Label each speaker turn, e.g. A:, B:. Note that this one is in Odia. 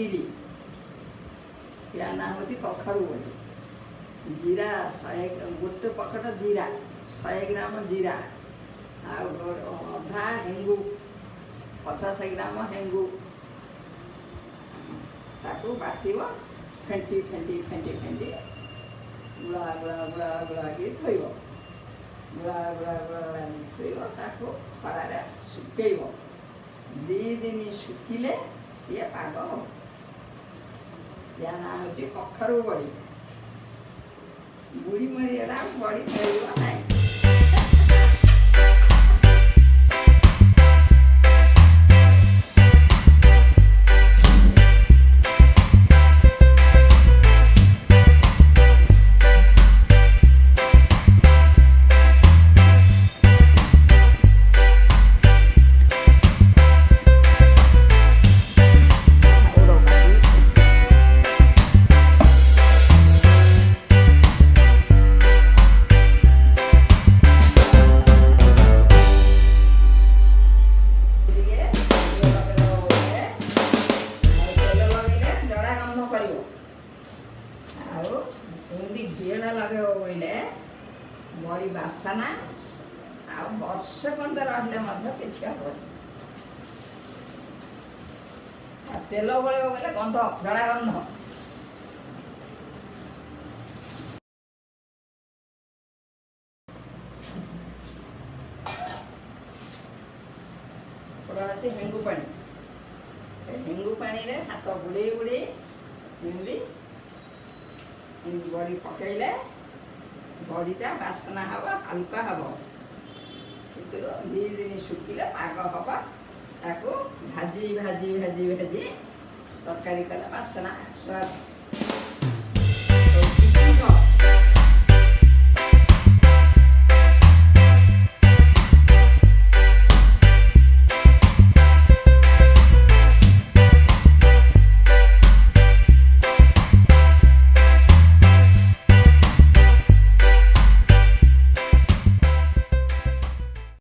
A: ବିରି, ୟା ନାଁ ହେଉଛି କଖାରୁ ବଡ଼ି। ଜିରା 100 ଗୋଟେ ପକେଟ ଜିରା, 100 ଗ୍ରାମ ଜିରା, ଆଉ ଅଧା ହେଙ୍ଗୁ, 50 ଗ୍ରାମ ହେଙ୍ଗୁ। ତାକୁ ବାଟିବ, ଫେଣ୍ଟି ଫେଣ୍ଟି ଫେଣ୍ଟି ଫେଣ୍ଟି ଗୁଳା ଗୁଳା ଗୁଳା ଗୁଳାକି ଥୋଇବ। ଗୁଳା ଗୁଳା ଗୁଳା ଥୋଇବ, ତାକୁ ଖରାରେ ଶୁଖେଇବ। 2 ଦିନ ଶୁଖିଲେ ସିଏ ପାଗ ହେବ। ୟା ନାଁ ହେଉଛି କଖାରୁ ବଡ଼ି। ବୁଢ଼ୀ ମରିଗଲା ବଡ଼ି ମିଳିବ ନାହିଁ। ଆଉ ଏମିତି ଘିଅଟା ଲଗେଇବ ବୋଇଲେ ବଡ଼ି ବାସନା ଆଉ ବର୍ଷେ ପର୍ଯ୍ୟନ୍ତ ରହିଲେ ମଧ୍ୟ କିଛି ହେବନି। ଆଉ ତେଲ ବଳେଇବ ବୋଇଲେ ଗନ୍ଧ, ଜଡ଼ା ଗନ୍ଧ। ଏପଟ ଅଛି ହେଙ୍ଗୁ ପାଣି। ହେଙ୍ଗୁ ପାଣିରେ ହାତ ବୁଡ଼େଇ ବୁଡ଼େଇ ଏମିତି ବଡ଼ି ପକେଇଲେ ବଡ଼ିଟା ବାସନା ହେବ, ହାଲକା ହେବ। ସେଥିରୁ 2 ଦିନ ଶୁଖିଲେ ପାଗ ହେବ। ତାକୁ ଭାଜି ଭାଜି ଭାଜି ଭାଜି ତରକାରୀ କଲେ ବାସନା ସ୍ୱାଦ।